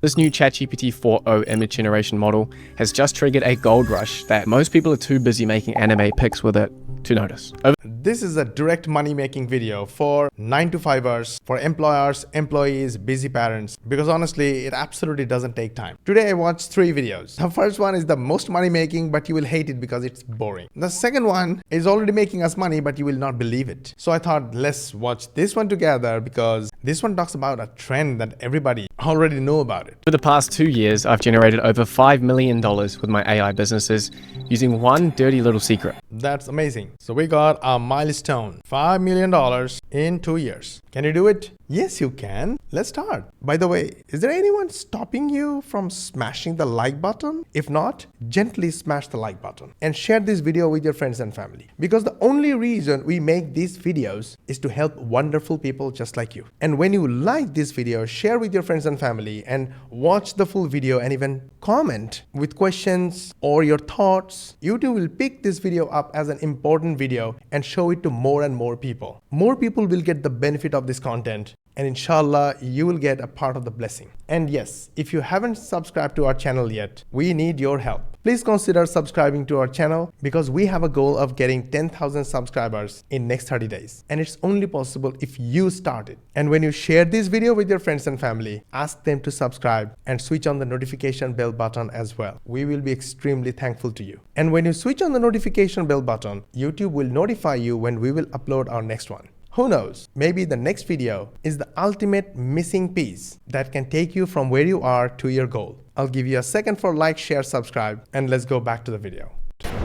This new ChatGPT 4.0 image generation model has just triggered a gold rush that most people are too busy making anime pics with it to notice. This is a direct money-making video for 9-to-5ers, for employers, employees, busy parents, because honestly, it absolutely doesn't take time. Today, I watched 3 videos. The first one is the most money-making, but you will hate it because it's boring. The second one is already making us money, but you will not believe it. So I thought, let's watch this one together because this one talks about a trend that everybody already know about it. For the past 2 years, I've generated over $5 million with my AI businesses using one dirty little secret. That's amazing. So we got a milestone, $5 million in 2 years. Can you do it? Yes, you can. Let's start. By the way, is there anyone stopping you from smashing the like button? If not, gently smash the like button and share this video with your friends and family. Because the only reason we make these videos is to help wonderful people just like you. And when you like this video, share with your friends and family and watch the full video and even comment with questions or your thoughts. YouTube will pick this video up as an important video and show it to more and more people. More people will get the benefit of this content, and inshallah, you will get a part of the blessing. And yes, if you haven't subscribed to our channel yet, we need your help. Please consider subscribing to our channel because we have a goal of getting 10,000 subscribers in next 30 days. And it's only possible if you start it. And when you share this video with your friends and family, ask them to subscribe and switch on the notification bell button as well. We will be extremely thankful to you. And when you switch on the notification bell button, YouTube will notify you when we will upload our next one. Who knows, maybe the next video is the ultimate missing piece that can take you from where you are to your goal. I'll give you a second for like, share, subscribe, and let's go back to the video.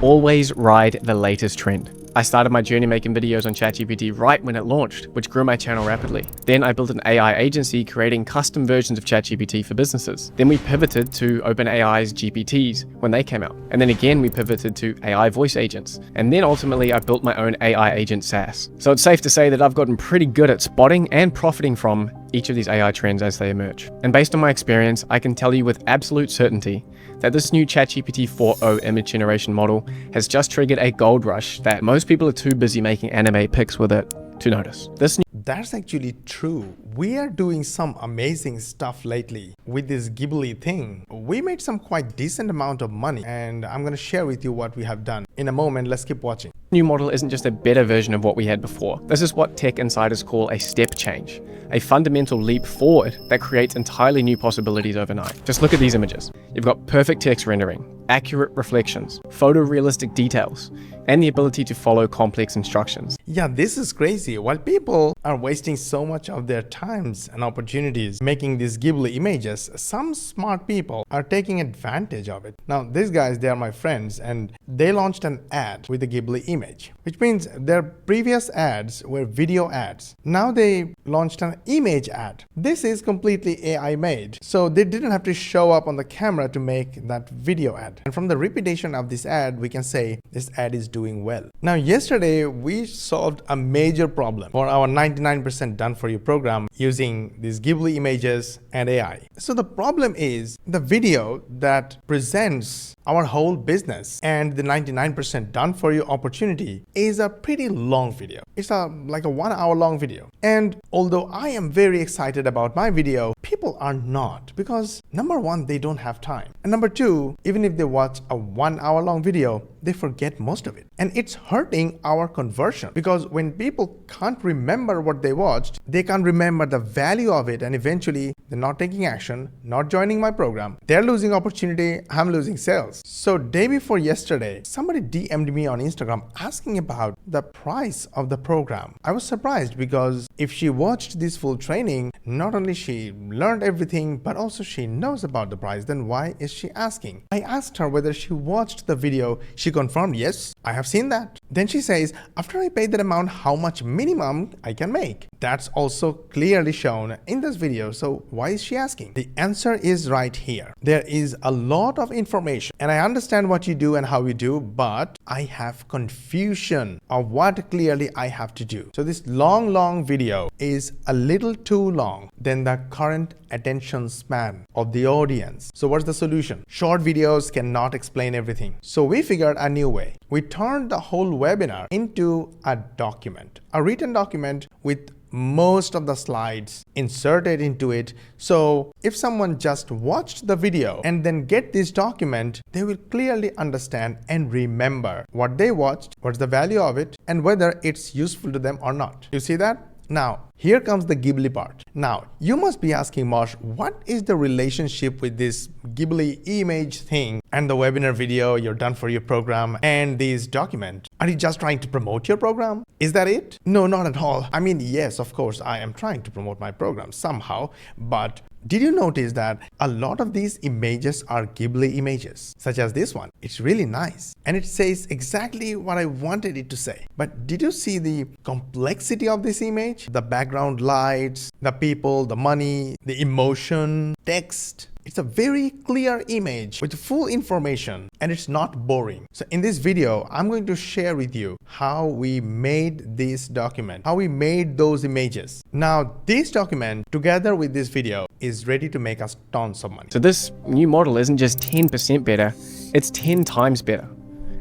Always ride the latest trend. I started my journey making videos on ChatGPT right when it launched, which grew my channel rapidly. Then I built an AI agency creating custom versions of ChatGPT for businesses. Then we pivoted to OpenAI's GPTs when they came out. And then again, we pivoted to AI voice agents. And then ultimately, I built my own AI agent SaaS. So it's safe to say that I've gotten pretty good at spotting and profiting from each of these AI trends as they emerge. And based on my experience, I can tell you with absolute certainty that this new ChatGPT 4.0 image generation model has just triggered a gold rush that most people are too busy making anime pics with it to notice. That's actually true. We are doing some amazing stuff lately with this Ghibli thing. We made some quite decent amount of money, and I'm gonna share with you what we have done. In a moment, let's keep watching. New model isn't just a better version of what we had before. This is what tech insiders call a step change, a fundamental leap forward that creates entirely new possibilities overnight. Just look at these images. You've got perfect text rendering, accurate reflections, photorealistic details, and the ability to follow complex instructions. Yeah, this is crazy. While people are wasting so much of their times and opportunities making these Ghibli images, some smart people are taking advantage of it. Now, these guys, they are my friends, and they launched an ad with the Ghibli image, which means their previous ads were video ads. Now they launched an image ad. This is completely AI made, so they didn't have to show up on the camera to make that video ad. And from the repetition of this ad, we can say this ad is doing well. Now, yesterday, we solved a major problem for our 99% done for you program using these Ghibli images and AI. So the problem is the video that presents our whole business and the 99% done for you opportunity is a pretty long video. It's like a 1 hour long video. And although I am very excited about my video, people are not, because number one, they don't have time. And number two, even if they watch a 1 hour long video, they forget most of it. And it's hurting our conversion, because when people can't remember what they watched, they can't remember the value of it, and eventually they're not taking action, not joining my program. They're losing opportunity, I'm losing sales. So day before yesterday, somebody DM'd me on Instagram asking about the price of the program. I was surprised because if she watched this full training, not only she learned everything, but also she knows about the price. Then why is she asking? I asked her whether she watched the video. She confirmed, yes, I have seen that. Then she says, after I pay that amount, how much minimum I can make? That's also clearly shown in this video. So why is she asking? The answer is right here. There is a lot of information, and I understand what you do and how you do, but I have confusion of what clearly I have to do. So this long video is a little too long than the current attention span of the audience. So what's the solution? Short videos cannot explain everything. So we figured a new way. We turned the whole webinar into a document, a written document with most of the slides inserted into it. So if someone just watched the video and then get this document, they will clearly understand and remember what they watched, what's the value of it, and whether it's useful to them or not. You see that? Now, here comes the Ghibli part. Now, you must be asking, Mosh, what is the relationship with this Ghibli image thing and the webinar video you're done for your program and this document? Are you just trying to promote your program? Is that it? No, not at all. I mean, yes, of course, I am trying to promote my program somehow, but did you notice that a lot of these images are Ghibli images, such as this one? It's really nice and it says exactly what I wanted it to say. But did you see the complexity of this image? The background lights, the people, the money, the emotion, text. It's a very clear image with full information and it's not boring. So in this video, I'm going to share with you how we made this document, how we made those images. Now, this document together with this video is ready to make us tons of money. So this new model isn't just 10% better, it's 10 times better.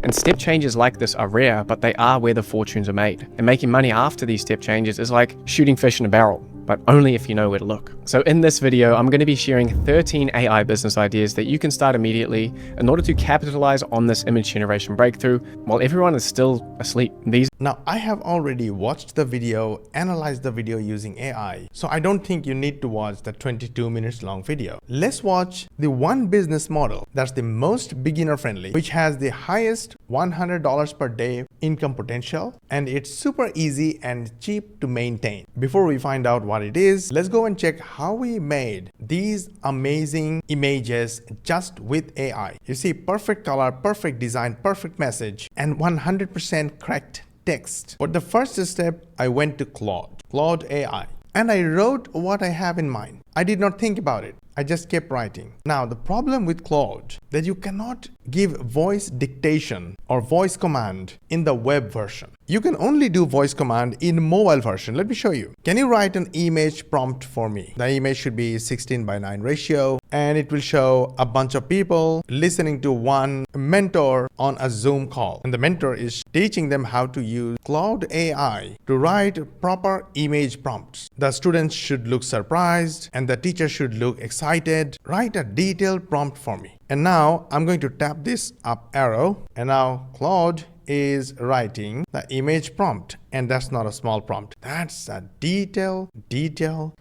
And step changes like this are rare, but they are where the fortunes are made. And making money after these step changes is like shooting fish in a barrel, but only if you know where to look. So in this video, I'm going to be sharing 13 AI business ideas that you can start immediately in order to capitalize on this image generation breakthrough while everyone is still asleep. Now, I have already watched the video, analyzed the video using AI, so I don't think you need to watch the 22 minutes long video. Let's watch the one business model that's the most beginner friendly, which has the highest $100 per day income potential, and it's super easy and cheap to maintain. Before we find out what it is, let's go and check how we made these amazing images just with AI. You see, perfect color, perfect design, perfect message, and 100% correct text. But the first step, I went to Claude AI, and I wrote what I have in mind. I did not think about it. I just kept writing. Now, the problem with Claude that you cannot give voice dictation or voice command in the web version. You can only do voice command in mobile version. Let me show you. Can you write an image prompt for me? The image should be 16:9 ratio, and it will show a bunch of people listening to one mentor on a Zoom call. And the mentor is teaching them how to use Claude AI to write proper image prompts. The students should look surprised and the teacher should look excited. Write a detailed prompt for me. And now I'm going to tap this up arrow, and now Claude is writing the image prompt, and that's not a small prompt. That's a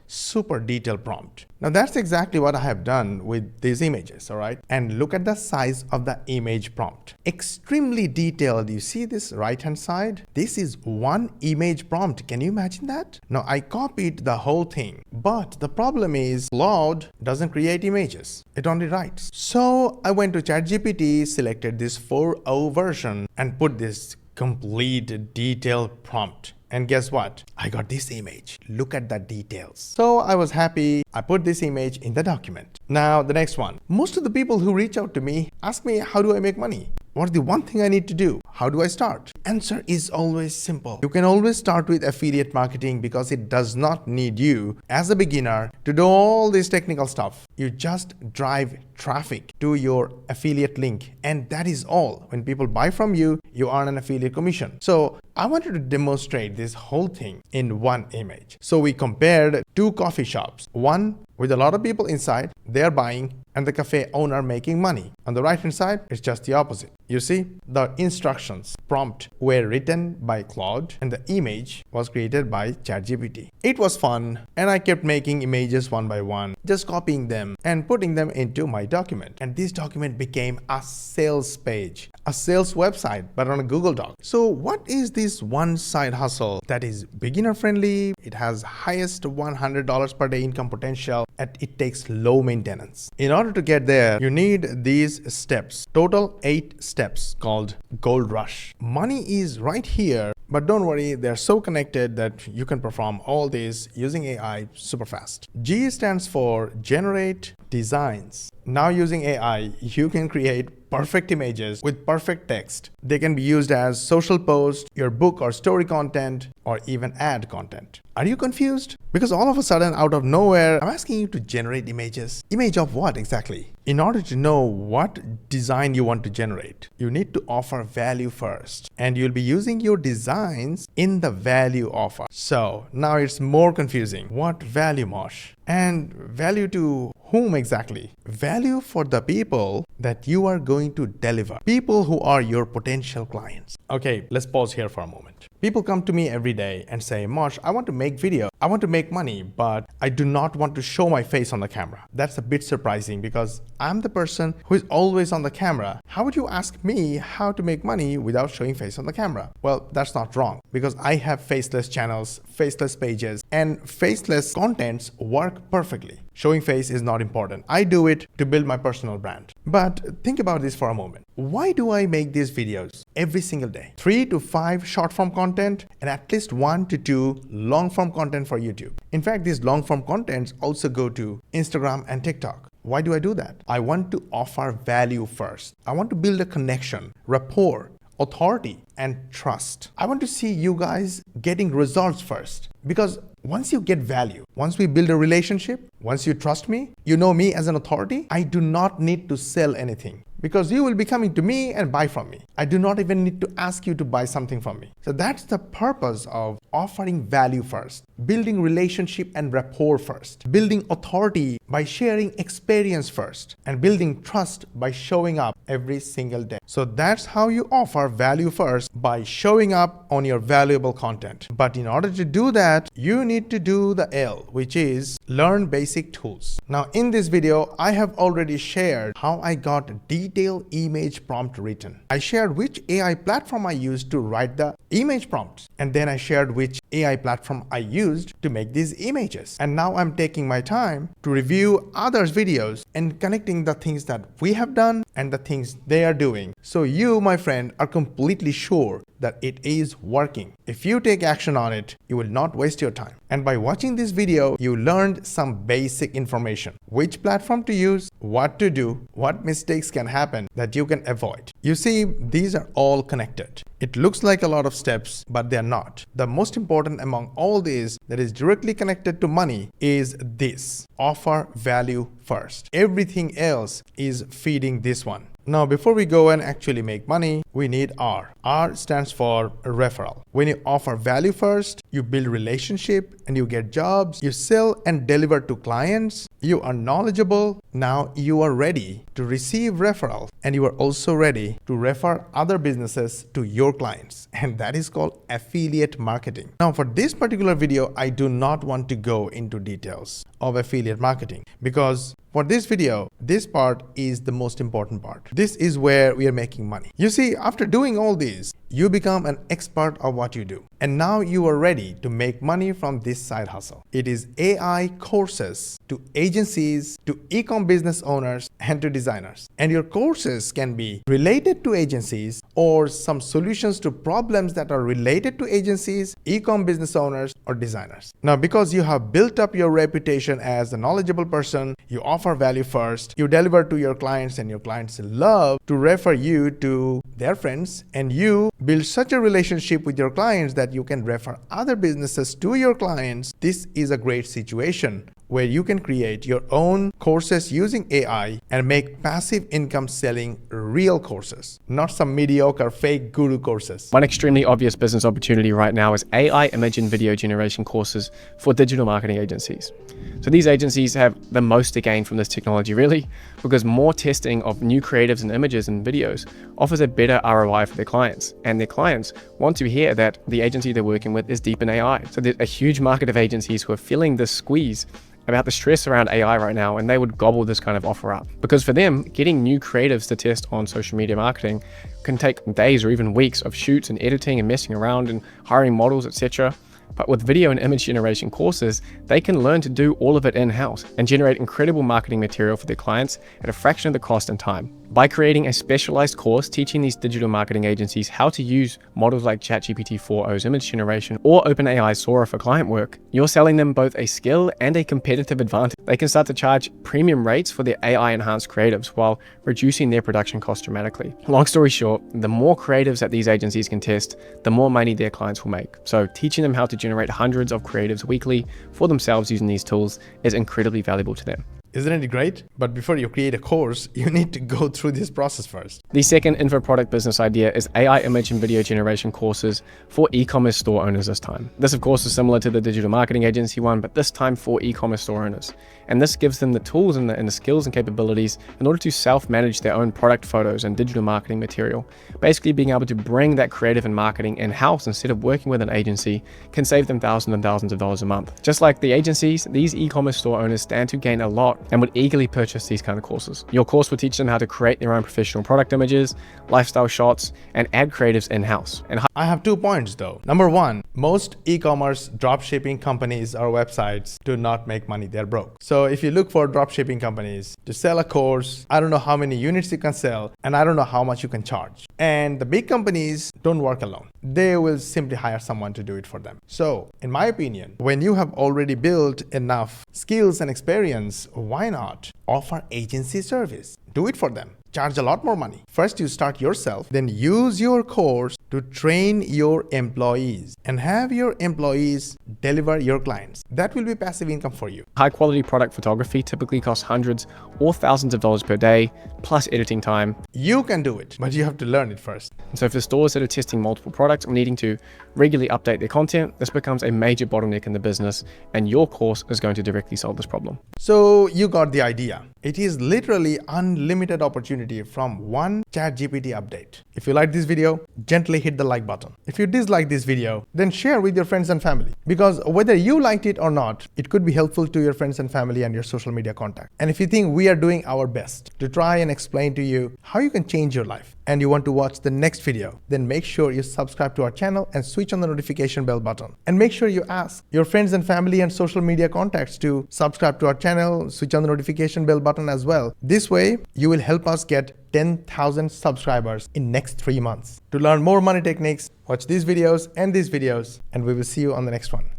super detailed prompt. Now that's exactly what I have done with these images, all right? And look at the size of the image prompt. Extremely detailed. You see this right-hand side? This is one image prompt. Can you imagine that? Now I copied the whole thing, but the problem is Claude doesn't create images. It only writes. So I went to ChatGPT, selected this 4.0 version, and put this complete detailed prompt. And guess what? I got this image. Look at the details. So I was happy. I put this image in the document. Now the next one. Most of the people who reach out to me ask me, how do I make money? What's the one thing I need to do? How do I start? Answer is always simple. You can always start with affiliate marketing because it does not need you as a beginner to do all this technical stuff. You just drive traffic to your affiliate link, and that is all. When people buy from you, you earn an affiliate commission. So I wanted to demonstrate this whole thing in one image. So we compared two coffee shops, one with a lot of people inside, they're buying, and the cafe owner making money. On the right hand side, it's just the opposite. You see, the instructions prompt were written by Claude and the image was created by ChatGPT. It was fun, and I kept making images one by one, just copying them and putting them into my document. And this document became a sales page, a sales website, but on a Google Doc. So what is this one side hustle that is beginner friendly? It has highest $100 per day income potential, and it takes low maintenance. In order to get there, you need these steps, total 8 steps called Gold Rush. Money is right here, but don't worry, they're so connected that you can perform all this using AI super fast. G stands for generate designs. Now using AI, you can create perfect images with perfect text. They can be used as social posts, your book or story content, or even ad content. Are you confused? Because all of a sudden, out of nowhere, I'm asking you to generate images. Image of what exactly? In order to know what design you want to generate, you need to offer value first. And you'll be using your designs in the value offer. So now it's more confusing. What value, Mosh? And value to whom exactly? Value for the people that you are going to deliver. People who are your potential clients. Okay, let's pause here for a moment. People come to me every day and say, Mosh, I want to make video. I want to make money, but I do not want to show my face on the camera. That's a bit surprising because I'm the person who is always on the camera. How would you ask me how to make money without showing face on the camera? Well, that's not wrong because I have faceless channels, faceless pages, and faceless contents work perfectly. Showing face is not important. I do it to build my personal brand. But think about this for a moment. Why do I make these videos every single day? 3 to 5 short form content and at least 1 to 2 long form content for YouTube. In fact, these long form contents also go to Instagram and TikTok. Why do I do that? I want to offer value first. I want to build a connection, rapport, authority, and trust. I want to see you guys getting results first because once you get value, once we build a relationship, once you trust me, you know me as an authority, I do not need to sell anything because you will be coming to me and buy from me. I do not even need to ask you to buy something from me. So that's the purpose of offering value first, building relationship and rapport first, building authority by sharing experience first, and building trust by showing up every single day. So that's how you offer value first, by showing up on your valuable content. But in order to do that, you need to do the L, which is learn basic tools. Now in this video, I have already shared how I got detailed image prompt written. I shared which AI platform I used to write the image prompts. And then I shared which AI platform I used to make these images. And now I'm taking my time to review others' videos and connecting the things that we have done and the things they are doing. So you, my friend, are completely sure that it is working. If you take action on it, you will not waste your time. And by watching this video, you learned some basic information. Which platform to use, what to do, what mistakes can happen that you can avoid. You see, these are all connected. It looks like a lot of steps, but they're not. The most important among all these that is directly connected to money is this: offer value first. Everything else is feeding this one. Now, before we go and actually make money, we need R. R stands for referral. When you offer value first, you build relationship and you get jobs, you sell and deliver to clients, you are knowledgeable. Now you are ready to receive referral and you are also ready to refer other businesses to your clients. And that is called affiliate marketing. Now for this particular video, I do not want to go into details of affiliate marketing because for this video, this part is the most important part. This is where we are making money. You see, after doing all these, you become an expert of what you do. And now you are ready to make money from this side hustle. It is AI courses to agencies, to e-com business owners, and to designers. And your courses can be related to agencies or some solutions to problems that are related to agencies, e-com business owners, or designers. Now, because you have built up your reputation as a knowledgeable person, you offer value first, you deliver to your clients, and your clients love to refer you to their friends, and you build such a relationship with your clients that you can refer other businesses to your clients. This is a great situation where you can create your own courses using AI and make passive income selling real courses, not some mediocre fake guru courses. One extremely obvious business opportunity right now is AI image and video generation courses for digital marketing agencies. So these agencies have the most to gain from this technology really, because more testing of new creatives and images and videos offers a better ROI for their clients. And their clients want to hear that the agency they're working with is deep in AI. So there's a huge market of agencies who are feeling this squeeze about the stress around AI right now, and they would gobble this kind of offer up. Because for them, getting new creatives to test on social media marketing can take days or even weeks of shoots and editing and messing around and hiring models, etc. But with video and image generation courses, they can learn to do all of it in-house and generate incredible marketing material for their clients at a fraction of the cost and time. By creating a specialized course teaching these digital marketing agencies how to use models like ChatGPT 4o's image generation or OpenAI's Sora for client work, you're selling them both a skill and a competitive advantage. They can start to charge premium rates for their AI-enhanced creatives while reducing their production costs dramatically. Long story short, the more creatives that these agencies can test, the more money their clients will make. So teaching them how to generate hundreds of creatives weekly for themselves using these tools is incredibly valuable to them. Isn't it great? But before you create a course, you need to go through this process first. The second info product business idea is AI image and video generation courses for e-commerce store owners this time. This of course is similar to the digital marketing agency one, but this time for e-commerce store owners. And this gives them the tools and the skills and capabilities in order to self-manage their own product photos and digital marketing material. Basically being able to bring that creative and marketing in-house instead of working with an agency can save them thousands and thousands of dollars a month. Just like the agencies, these e-commerce store owners stand to gain a lot and would eagerly purchase these kind of courses. Your course will teach them how to create their own professional product images, lifestyle shots, and add creatives in-house. And I have 2 points though. Number 1, most e-commerce dropshipping companies or websites do not make money, they're broke. So if you look for dropshipping companies to sell a course, I don't know how many units you can sell, and I don't know how much you can charge. And the big companies don't work alone. They will simply hire someone to do it for them. So in my opinion, when you have already built enough skills and experience, why not offer agency service? Do it for them. Charge a lot more money. First you start yourself, then use your course to train your employees and have your employees deliver your clients. That will be passive income for you. High quality product photography typically costs hundreds or thousands of dollars per day, plus editing time. You can do it, but you have to learn it first. And so for stores that are testing multiple products or needing to regularly update their content, this becomes a major bottleneck in the business, and your course is going to directly solve this problem. So you got the idea. It is literally unlimited opportunity from one ChatGPT update. If you like this video, gently hit the like button. If you dislike this video, then share with your friends and family, because whether you liked it or not, it could be helpful to your friends and family and your social media contact. And if you think we are doing our best to try and explain to you how you can change your life, and you want to watch the next video, then make sure you subscribe to our channel and switch on the notification bell button. And make sure you ask your friends and family and social media contacts to subscribe to our channel, switch on the notification bell button as well. This way, you will help us get 10,000 subscribers in next 3 months. To learn more money techniques, watch these videos, and we will see you on the next one.